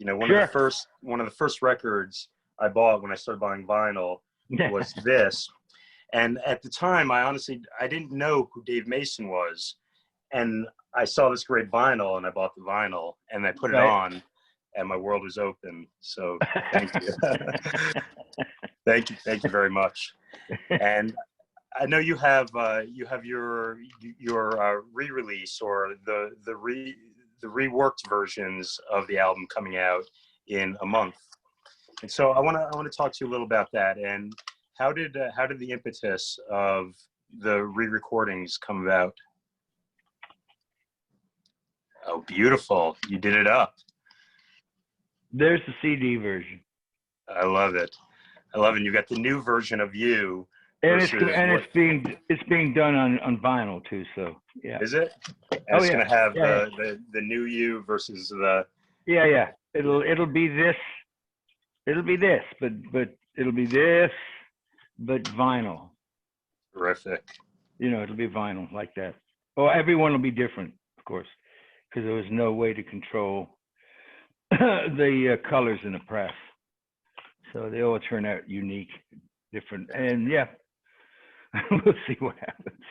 You know, one Sure. of the first records I bought when I started buying vinyl was this. And at the time, I didn't know who Dave Mason was. And I saw this great vinyl, and I bought the vinyl, and I put it on, and my world was open. So thank you. Thank you very much. And I know you have your re-release, or the reworked versions of the album coming out in a month. And so I want to talk to you a little about that. And how did the impetus of the re-recordings come about? Oh, beautiful! You did it up. There's the CD version. I love it. You got the new version of you. And it's being done on vinyl too. So yeah. Is it? And it's gonna have the new you versus the. Yeah. It'll be this. It'll be this, but it'll be this, but vinyl. Terrific. You know, it'll be vinyl like that. Oh, everyone will be different, of course, because there was no way to control the colors in the press. So they all turn out unique, different, and yeah, we'll see what happens.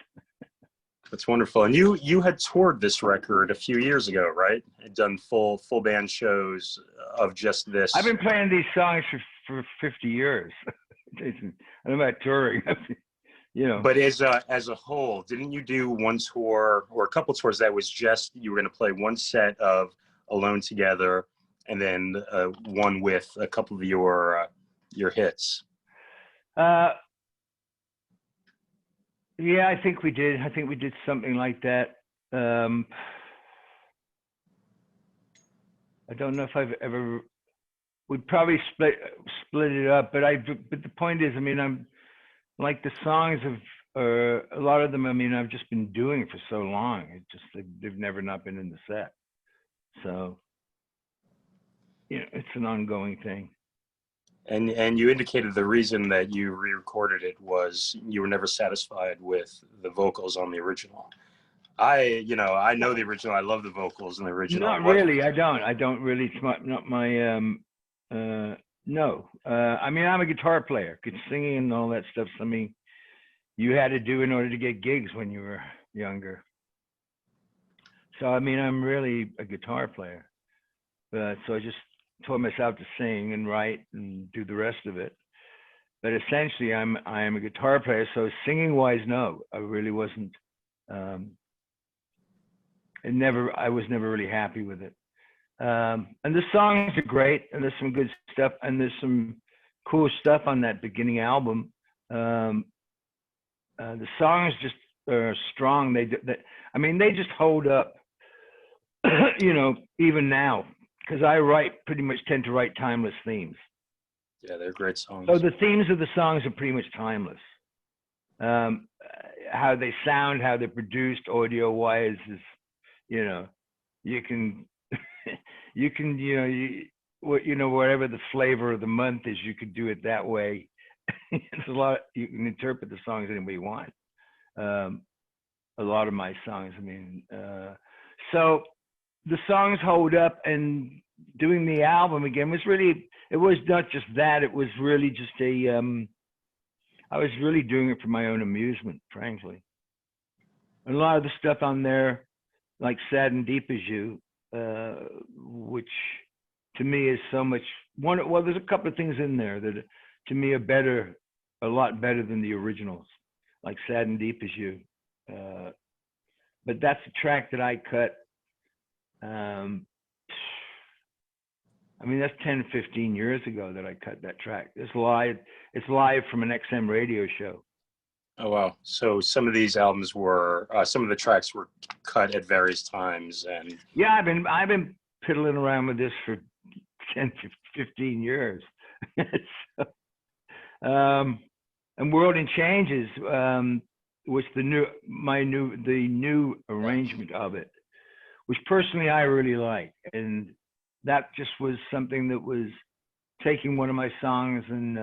That's wonderful. And you had toured this record a few years ago, right? Had done full band shows of just this. I've been playing these songs for 50 years. I'm about touring, you know. But as a whole, didn't you do one tour or a couple tours that was just you were going to play one set of Alone Together, and then one with a couple of your hits? Yeah, I think we did. I think we did something like that. I don't know if I've ever. We'd probably split it up, but the point is, I mean, I'm like the songs of a lot of them. I mean, I've just been doing for so long. It just they've never not been in the set. So, you know, it's an ongoing thing. And you indicated the reason that you re-recorded it was you were never satisfied with the vocals on the original. I know the original. I love the vocals in the original. Not really. I don't really. It's not my. No. I mean, I'm a guitar player. Good singing and all that stuff. I mean, you had to do in order to get gigs when you were younger. So I mean, I'm really a guitar player. So I just taught myself to sing and write and do the rest of it. But essentially, I am a guitar player. So singing wise, no, I really wasn't. I was never really happy with it. And the songs are great, and there's some good stuff, and there's some cool stuff on that beginning album. The songs just are strong. They just hold up, you know, even now. Because I tend to write timeless themes. Yeah, they're great songs. So the themes of the songs are pretty much timeless. How they sound, how they're produced, audio-wise, is, you know, you can, whatever the flavor of the month is, you could do it that way. There's a lot. You can interpret the songs any way you want. A lot of my songs, I mean, so. The songs hold up, and doing the album again was really, it was not just that, it was really just I was really doing it for my own amusement, frankly. And a lot of the stuff on there, like Sad and Deep as You, which to me is so much, well, there's a couple of things in there that to me are a lot better than the originals, like Sad and Deep as You. But that's a track that I cut. I mean, that's 10, 15 years ago that I cut that track. It's live from an XM radio show. Oh, wow. So some of these albums were, some of the tracks were cut at various times. And yeah, I've been piddling around with this for 10, 15 years. So, and World in Changes was the new arrangement of it, which personally I really like. And that just was something that was taking one of my songs and,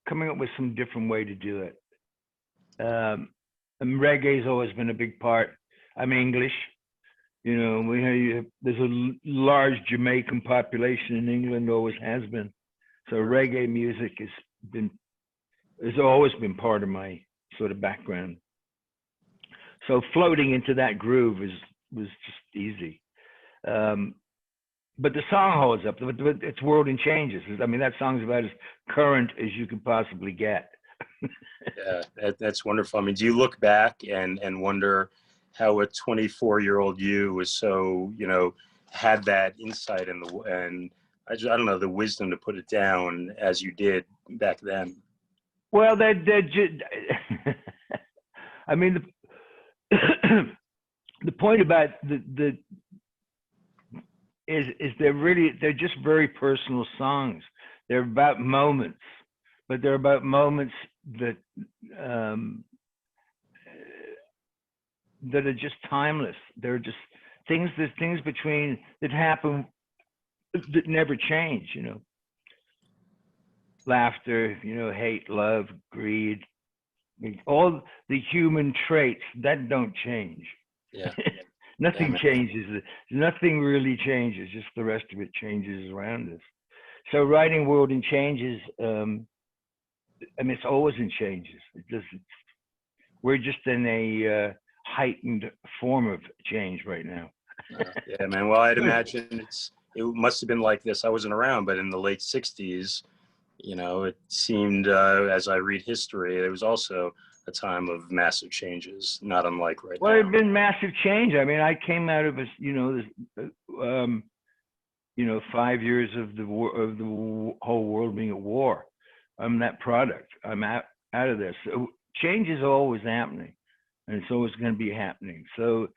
coming up with some different way to do it. And reggae's always been a big part. I'm English, You know, there's a large Jamaican population in England, always has been. So reggae music has always been part of my sort of background. So floating into that groove was just easy. But the song holds up. It's World in Changes. I mean, that song's about as current as you can possibly get. Yeah, that's wonderful. I mean, do you look back and wonder how a 24-year-old you was so, you know, had that insight and I don't know, the wisdom to put it down as you did back then? Well, I mean, the point about is they're just very personal songs. They're about moments, but they're about moments that that are just timeless. They're just things between that happen that never change. You know, laughter, you know, hate, love, greed, all the human traits that don't change. Yeah. Nothing changes. Nothing really changes. Just the rest of it changes around us. So writing World in Changes, I mean, it's always in changes. We're just in a heightened form of change right now. Yeah, man. Well, I'd imagine it must have been like this. I wasn't around, but in the late 60s, you know, it seemed, as I read history, there was also a time of massive changes, not unlike right now. Well, it's been massive change. I mean, I came out of you know, 5 years of the whole world being at war. I'm that product. I'm out of this. So change is always happening, and it's always going to be happening. So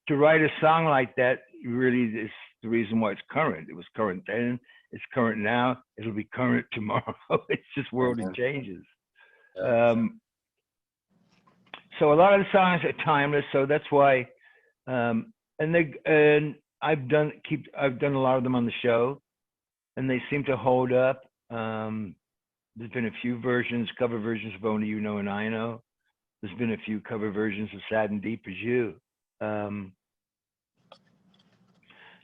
to write a song like that really is the reason why it's current. It was current then. It's current now. It'll be current tomorrow. It's just World in Changes. So a lot of the songs are timeless. So that's why, and I've done a lot of them on the show, and they seem to hold up. There's been a few cover versions of Only You Know and I Know. There's been a few cover versions of Sad and Deep as You.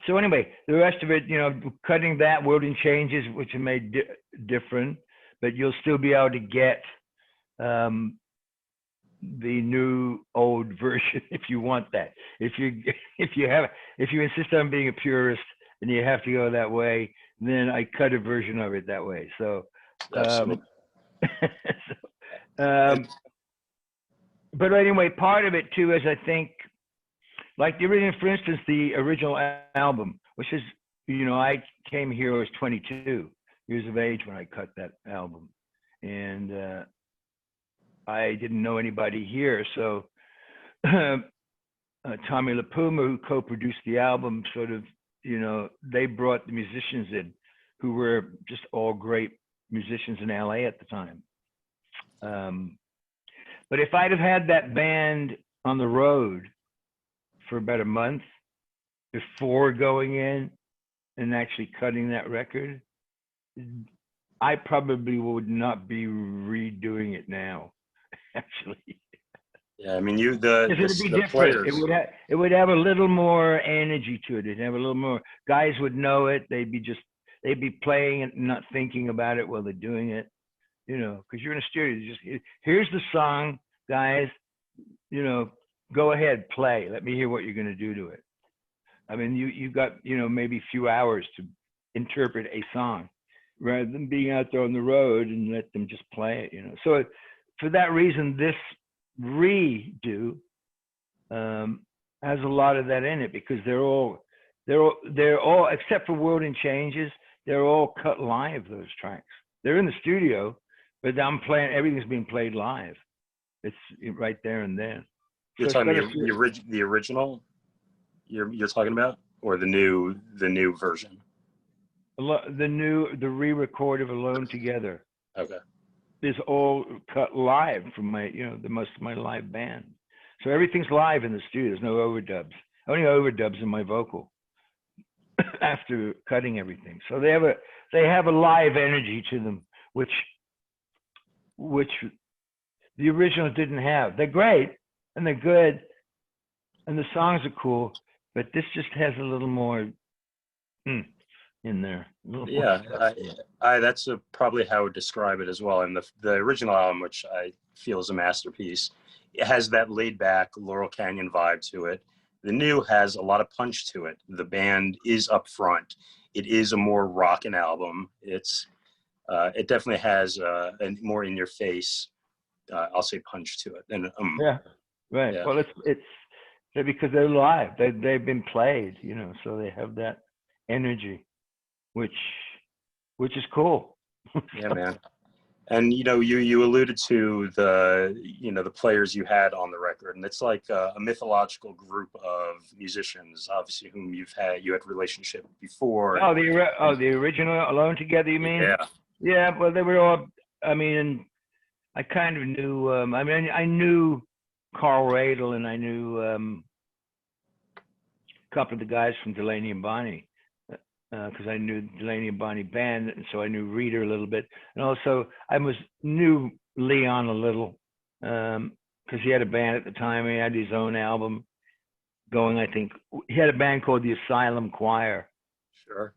So anyway, the rest of it, you know, cutting that World in Changes, which are made different, but you'll still be able to get the new old version if you want that. If you insist on being a purist and you have to go that way, then I cut a version of it that way. So, but anyway, part of it too is I think, like the original, for instance, the original album, which is, you know, I came here, I was 22 years of age when I cut that album, and I didn't know anybody here, so Tommy LaPuma, who co-produced the album, sort of, you know, they brought the musicians in who were just all great musicians in LA at the time. But if I'd have had that band on the road for about a month before going in and actually cutting that record, I probably would not be redoing it now, actually. Yeah, I mean, the different. players. It would have a little more energy to it. It'd have a little more. Guys would know it. They'd be playing it and not thinking about it while they're doing it. You know, because you're in a studio. Here's the song, guys. You know, go ahead, play. Let me hear what you're going to do to it. I mean, you got, you know, maybe a few hours to interpret a song, rather than being out there on the road and let them just play it. You know, so for that reason, this redo has a lot of that in it, because they're all except for World in Changes, they're all cut live. Those tracks, they're in the studio, but I'm playing, everything's being played live. It's right there and then. You're talking the original you're talking about, or the new version? The re-record of Alone Together. Okay. Is all cut live from my, you know, the most of my live band. So everything's live in the studio. There's no overdubs. Only overdubs in my vocal after cutting everything. So they have a live energy to them, which the originals didn't have. They're great and they're good and the songs are cool, but this just has a little more in there. A little more Yeah, stuff. that's probably how I would describe it as well. And the original album, which I feel is a masterpiece, it has that laid back Laurel Canyon vibe to it. The new has a lot of punch to it. The band is up front. It is a more rockin' album. It definitely has a more in your face, I'll say, punch to it. And Yeah, right. yeah, Well, it's because they're live. They've been played, you know, so they have that energy, which is cool. yeah, man. And you alluded to the players you had on the record, and it's like a mythological group of musicians, obviously, whom you had relationship before. Oh, the original Alone Together, you mean? Yeah, Yeah, well, they were all. I mean, I kind of knew. I mean, I knew Carl Radel, and I knew a couple of the guys from Delaney and Bonnie, because I knew Delaney and Bonnie band, and so I knew Reader a little bit, and also knew Leon a little, because he had a band at the time. He had his own album going. I think he had a band called the Asylum Choir. sure.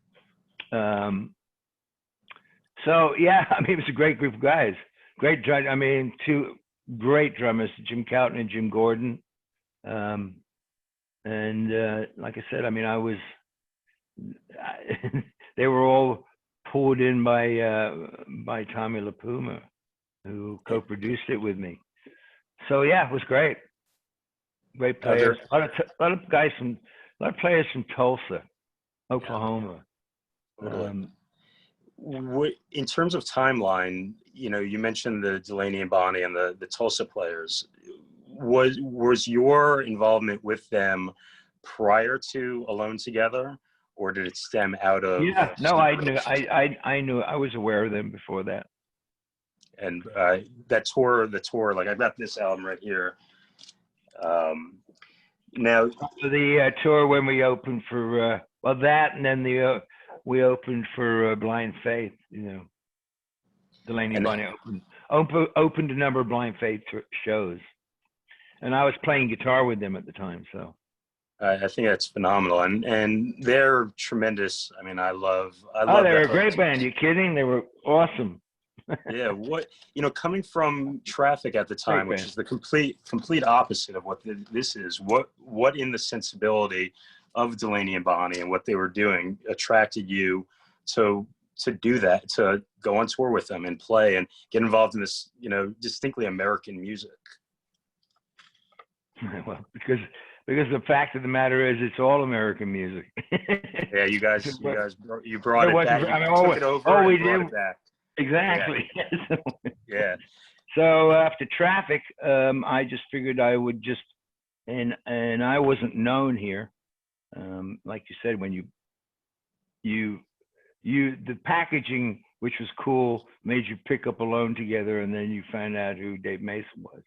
So yeah, I mean, it was a great group of guys. Great drum. I mean, two great drummers, Jim Cowton and Jim Gordon. And like I said, I mean, they were all pulled in by Tommy LaPuma, who co-produced it with me. So yeah, it was great. Great players. A lot of players from Tulsa, Oklahoma. Totally. In terms of timeline, you mentioned the Delaney and Bonnie and the Tulsa players. Was your involvement with them prior to Alone Together, or did it stem out of? Yeah, no, I knew. I knew. I was aware of them before that. And the tour, like I've got this album right here. Now the tour when we opened for that, and then we opened for Blind Faith. Delaney and Bonnie opened a number of Blind Faith shows, and I was playing guitar with them at the time. So I think that's phenomenal, and they're tremendous. I mean, I love. Oh, they were a great band. You kidding? They were awesome. Yeah, coming from Traffic at the time, which is the complete opposite of what this is. What in the sensibility of Delaney and Bonnie and what they were doing attracted you to do that, to go on tour with them and play and get involved in this, distinctly American music? Well, because the fact of the matter is, it's all American music. Yeah, you guys brought it back. Took it over. We did. It back. Exactly. Yeah. Yeah. So after Traffic, I just figured I would just, and I wasn't known here. Like you said, when the packaging, which was cool, made you pick up Alone Together, and then you found out who Dave Mason was.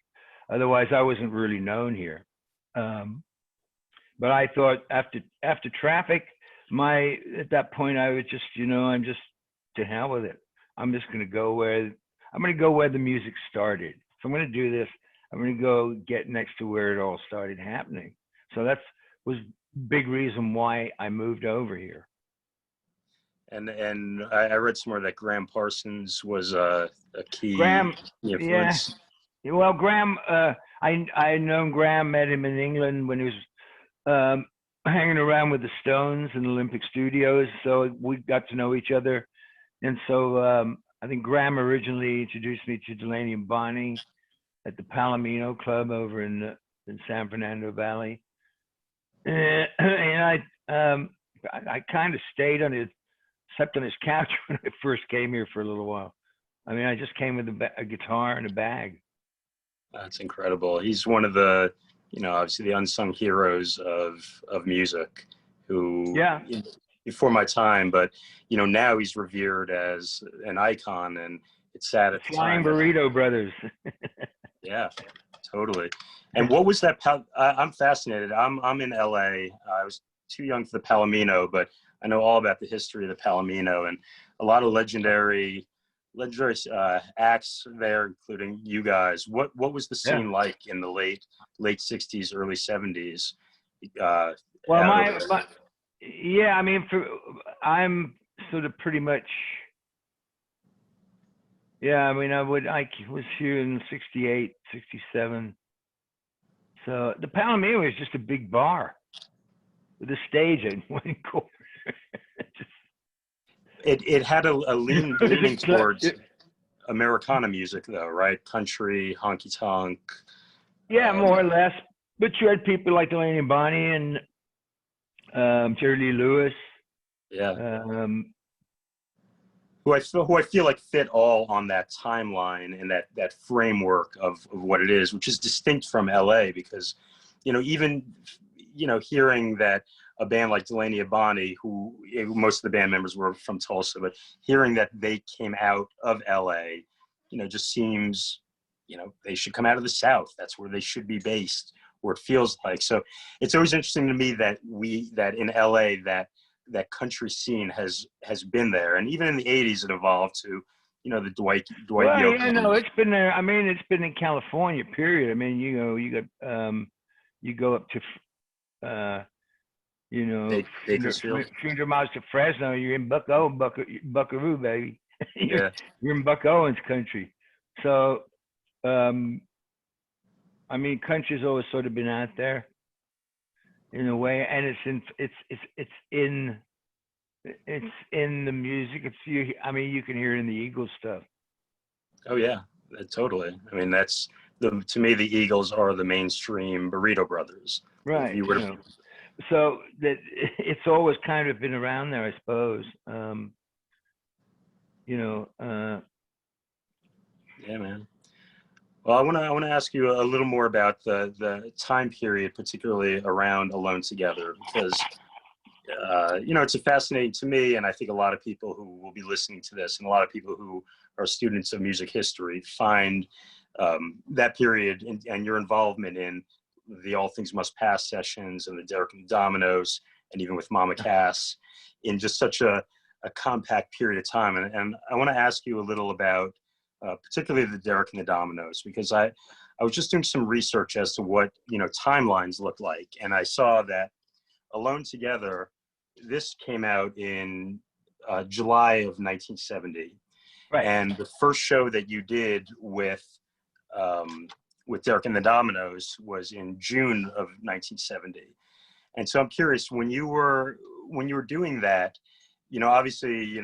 Otherwise, I wasn't really known here. But I thought after Traffic, at that point I was just, I'm just to hell with it. I'm just going to go where the music started. If I'm going to do this, I'm going to go get next to where it all started happening. So was big reason why I moved over here. And I read somewhere that Gram Parsons was a key influence. Yeah. Well, Gram, I known Gram, met him in England when he was hanging around with the Stones in Olympic Studios. So we got to know each other. And so I think Gram originally introduced me to Delaney and Bonnie at the Palomino Club over in San Fernando Valley. And I kind of slept on his couch when I first came here for a little while. I mean, I just came with a guitar and a bag. That's incredible. He's one of the, obviously the unsung heroes of music who, before my time, but, now he's revered as an icon, and it's sad at the Flying time. Burrito Brothers. Yeah, totally. And what was that? I'm fascinated. I'm in LA. I was too young for the Palomino, but I know all about the history of the Palomino and a lot of legendary acts there, including you guys. What was the scene like in the late 60s, early 70s? Well, out over there. yeah, I mean, I'm sort of pretty much, yeah, I mean, I was here in 68, 67. So the Palomino was just a big bar with a stage in one corner. It had a leaning towards It, Americana music, though, right? Country, honky tonk. yeah, more or less. But you had people like Delaney Bonnie and Jerry Lee Lewis. Yeah. Um, Who I feel like fit all on that timeline and that framework of what it is, which is distinct from LA, because, even, hearing that a band like Delaney Bonnie, who most of the band members were from Tulsa, but hearing that they came out of LA, just seems, they should come out of the South. That's where they should be based, or it feels like. So it's always interesting to me that in LA, that country scene has been there, and even in the 80s it evolved to the Dwight well, Yoakam. yeah, no, it's been there. I mean, it's been in California, period. I mean, you got you go up to Bakersfield. 300 miles to Fresno, you're in Buckaroo, baby. Yeah. You're in Buck Owens country. So I mean, country's always sort of been out there in a way, and it's in the music. I mean, you can hear it in the Eagles stuff. Oh yeah, totally. I mean, to me, the Eagles are the mainstream Burrito Brothers. Right. So that it's always kind of been around there, I suppose. Yeah, man. Well, I want to ask you a little more about the time period, particularly around Alone Together, because it's a fascinating to me, and I think a lot of people who will be listening to this, and a lot of people who are students of music history, find that period and your involvement in the All Things Must Pass sessions and the Derek and the Dominoes, and even with Mama Cass, in just such a compact period of time. And I want to ask you a little about particularly the Derek and the Dominoes, because I was just doing some research as to what timelines look like, and I saw that Alone Together, this came out in July of 1970, right. And the first show that you did with Derek and the Dominoes was in June of 1970. And so I'm curious, when you were doing that, obviously,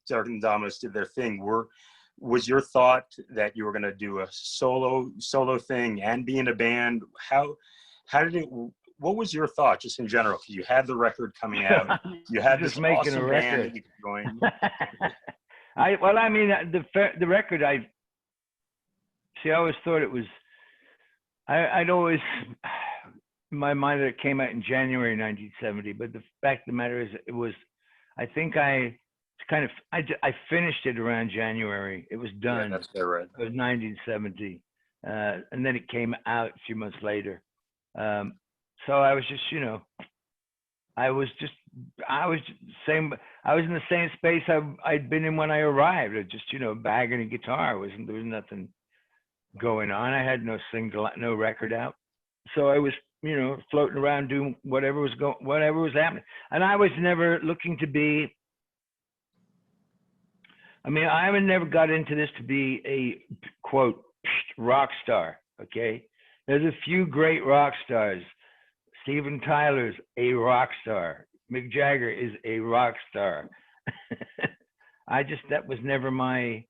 Derek and the Dominoes did their thing. Was your thought that you were going to do a solo thing and be in a band? How did it? What was your thought, just in general? Because you had the record coming out, you had just this making awesome a band record. that you could join. I mean, the record, I always thought it was. I'd always, in my mind, that it came out in January 1970. But the fact of the matter is, it was. I think I finished it around January. It was done. Yeah, that's right. It was 1970, and then it came out a few months later. So I was just, I was in the same space I'd been in when I arrived. I just, bag and a guitar. There was nothing going on. I had no record out. So I was, floating around doing whatever was happening. And I was never looking to be. I mean, I never got into this to be a quote rock star. Okay, there's a few great rock stars. Steven Tyler's a rock star. Mick Jagger is a rock star. That was never my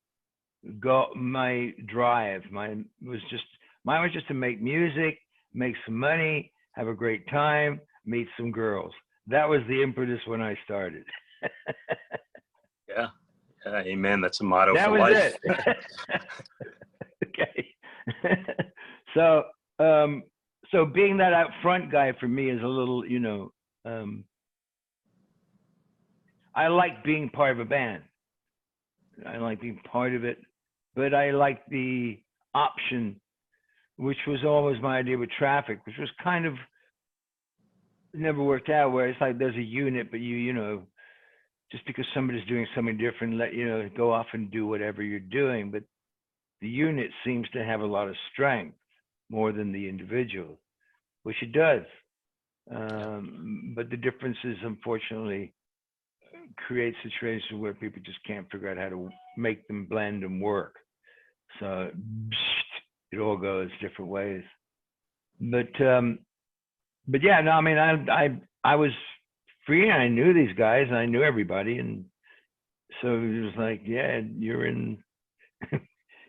drive. Mine was just to make music, make some money, have a great time, meet some girls. That was the impetus when I started. Yeah. Amen. That's a motto that for was life. It. Okay. So being that out front guy for me is a little, I like being part of a band. I like being part of it, but I like the option, which was always my idea with Traffic, which was kind of never worked out, where it's like there's a unit, but just because somebody's doing something different, go off and do whatever you're doing. But the unit seems to have a lot of strength more than the individual, which it does. But the difference is, unfortunately, create situations where people just can't figure out how to make them blend and work. So it all goes different ways. But yeah, no, I mean, I was free, and I knew these guys, and I knew everybody, and so it was like, yeah, you're in.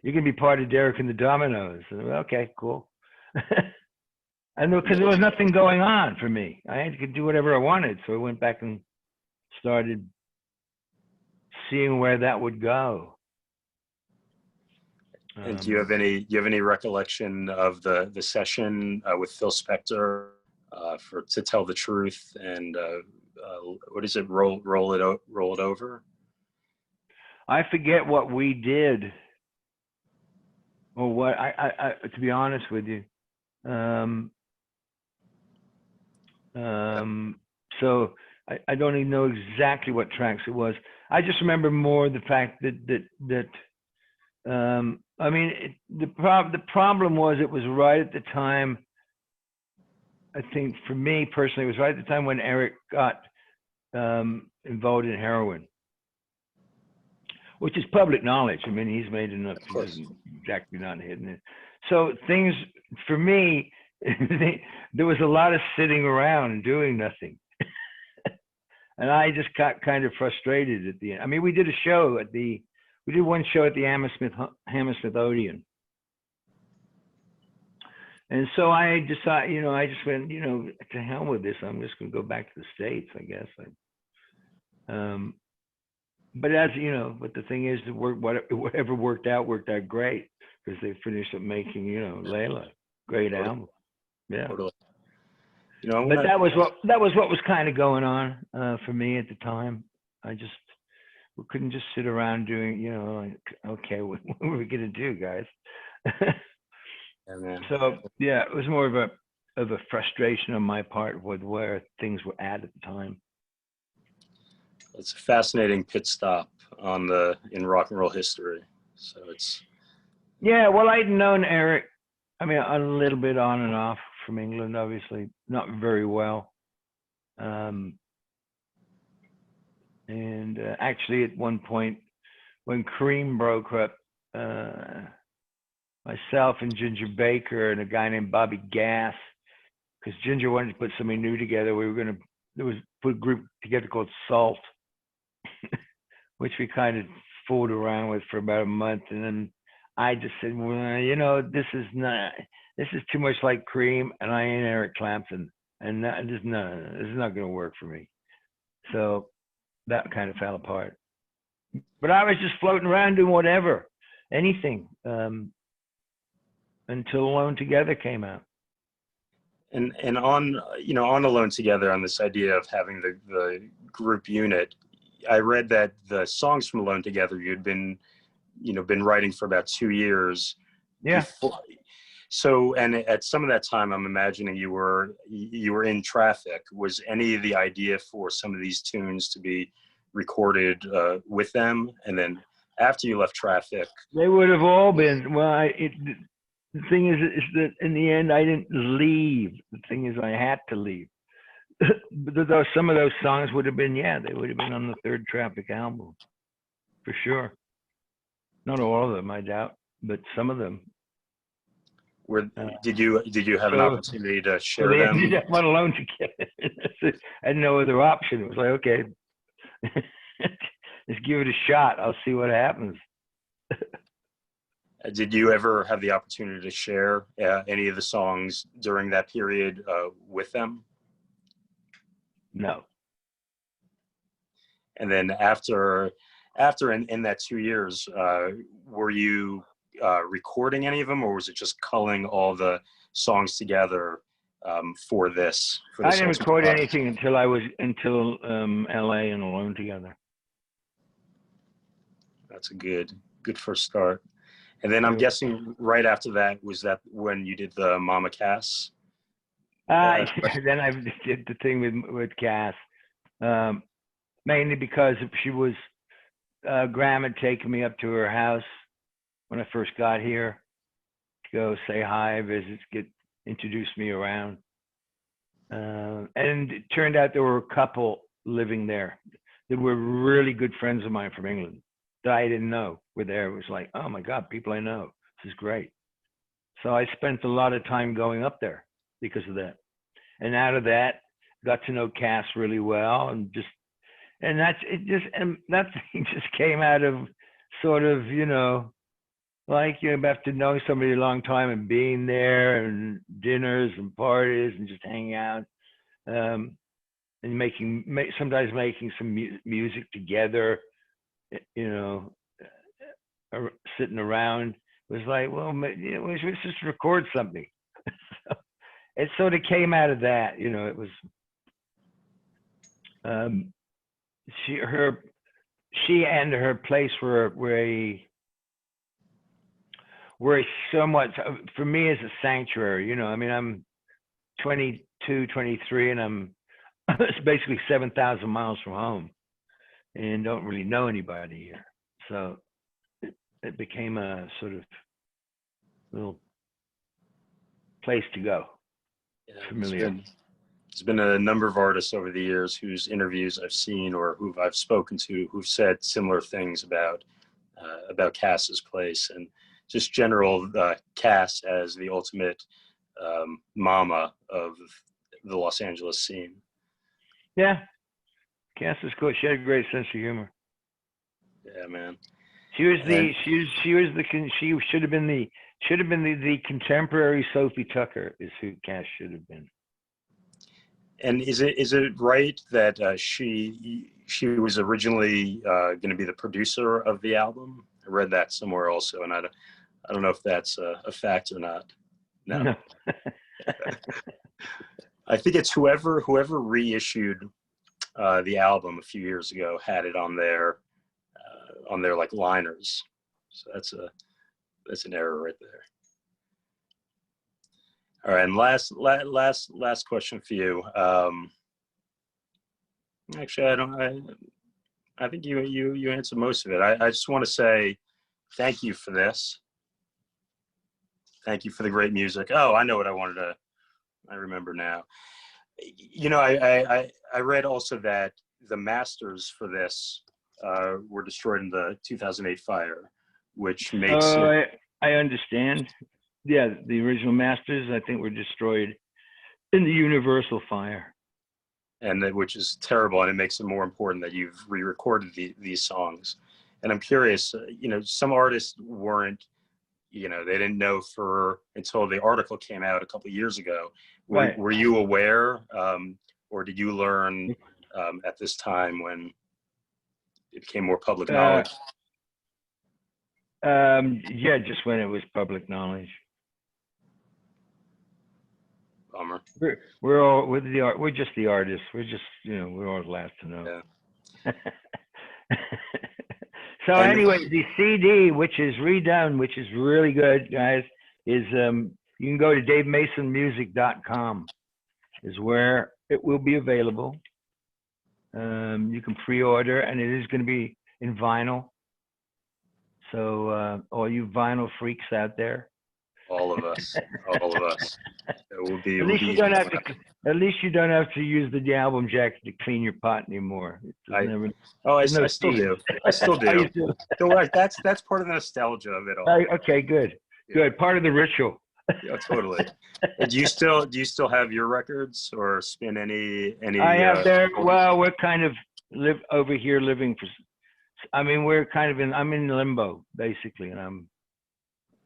You can be part of Derek and the Dominoes. And, okay, cool. And because there was nothing going on for me, I could do whatever I wanted. So I went back and started seeing where that would go. And do you have any recollection of the session with Phil Spector for "To Tell the Truth" and what is it? Roll it over. I forget what we did, or what I to be honest with you. So I don't even know exactly what tracks it was. I just remember more the fact that I mean, the problem was it was right at the time. I think for me personally, it was right at the time when Eric got involved in heroin, which is public knowledge. I mean, he's made enough. He's exactly not hidden it. So things for me, there was a lot of sitting around and doing nothing. And I just got kind of frustrated at the end. I mean, we did one show at the Hammersmith Odeon. And so I decided, I just went, to hell with this. I'm just going to go back to the States, I guess. But as but the thing is, whatever worked out great, because they finished up making, Layla, great album. Yeah. Totally. But that was what was kind of going on for me at the time. We couldn't just sit around doing, like, okay, what are we gonna do, guys? So yeah, it was more of a frustration on my part with where things were at the time. It's a fascinating pit stop in rock and roll history. So it's. Yeah, well, I'd known Eric, I mean, a little bit on and off from England, obviously, not very well. And actually, at one point, when Cream broke up, myself and Ginger Baker and a guy named Bobby Gass, because Ginger wanted to put something new together, there was put a group together called Salt, which we kind of fooled around with for about a month, and then I just said, well, this is too much like Cream, and I ain't Eric Clapton, and this is not going to work for me. So that kind of fell apart. But I was just floating around doing whatever, anything, until Alone Together came out. And on Alone Together, on this idea of having the group unit, I read that the songs from Alone Together you'd been writing for about 2 years. Yeah. Before. So, and at some of that time, I'm imagining you were in Traffic. Was any of the idea for some of these tunes to be recorded with them? And then after you left Traffic, they would have all been. Well, the thing is that in the end, I didn't leave. The thing is, I had to leave. But some of those songs would have been, they would have been on the third Traffic album, for sure. Not all of them, I doubt, but some of them. Did you have an opportunity to share them? Ended up on Alone Together. I had no other option. It was like, okay, let's give it a shot. I'll see what happens. Did you ever have the opportunity to share any of the songs during that period with them? No. And then after in that 2 years, were you recording any of them, or was it just culling all the songs together for this? I didn't record anything until LA and Alone Together. That's a good first start. And then I'm guessing right after that, was that when you did the Mama Cass? Then I did the thing with Cass, mainly because she was, Gram had taken me up to her house when I first got here to go say hi, visit, introduce me around. And it turned out there were a couple living there that were really good friends of mine from England that I didn't know were there. It was like, oh my God, people I know. This is great. So I spent a lot of time going up there because of that. And out of that, got to know Cass really well, and that thing just came out of sort of, you know, like you have to know somebody a long time and being there and dinners and parties and just hanging out, and sometimes making some music together, you know, sitting around. It was like, well, you know, let's just record something. So it sort of came out of that, you know. It was she and her place were somewhat, for me, as a sanctuary, you know. I mean, I'm 22, 23, and I'm it's basically 7,000 miles from home and don't really know anybody here. So it became a sort of little place to go. Yeah, familiar. There's been a number of artists over the years whose interviews I've seen or who I've spoken to who've said similar things about Cass's place, and just general Cass as the ultimate mama of the Los Angeles scene. Yeah, Cass is cool. She had a great sense of humor. Yeah, man. She should have been the contemporary Sophie Tucker is who Cass should have been. And is it right that she was originally going to be the producer of the album? I read that somewhere also, and I don't know if that's a fact or not. No. I think it's whoever reissued the album a few years ago had it on their like liners. So that's an error right there. All right, and last question for you. Actually, I think you answered most of it. I just want to say thank you for this. Thank you for the great music. Oh, I know what I remember now. You know, I read also that the masters for this were destroyed in the 2008 fire, which makes I understand. Yeah, the original masters, I think, were destroyed in the Universal fire. And which is terrible, and it makes it more important that you've re-recorded these songs. And I'm curious, you know, some artists weren't, you know, they didn't know until the article came out a couple of years ago. Right. Were you aware, or did you learn at this time when it became more public knowledge? Yeah, just when it was public knowledge. Bummer. We're just the artists. We're just, you know, we're all last to know. Yeah. So anyway, the CD, which is redone, which is really good, guys, is you can go to davemasonmusic.com is where it will be available. You can pre-order, and it is going to be in vinyl. So all you vinyl freaks out there. All of us. It will be. At least you don't have to use the album jacket to clean your pot anymore. I still do. I still do. Don't worry. That's part of the nostalgia of it all. Okay, good. Yeah. Good. Part of the ritual. Yeah, totally. Do you still have your records or spin any? I have there. Well, we're kind of over here living for. I mean, we're kind of I'm in limbo basically, and I'm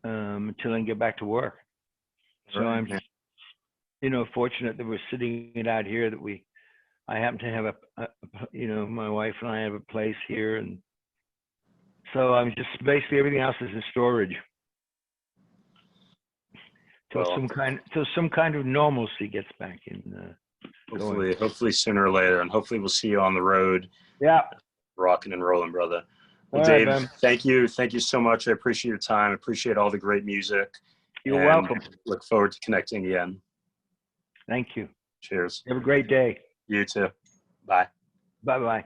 until I can get back to work. So right. I'm, you know, fortunate that we're sitting it out here. I happen to have you know, my wife and I have a place here, and so I'm just basically everything else is in storage. Till some kind of normalcy gets back in. Hopefully sooner or later, and hopefully we'll see you on the road. Yeah. Rocking and rolling, brother. Well, Dave, thank you so much. I appreciate your time. I appreciate all the great music. You're welcome. Look forward to connecting again. Thank you. Cheers. Have a great day. You too. Bye. Bye-bye.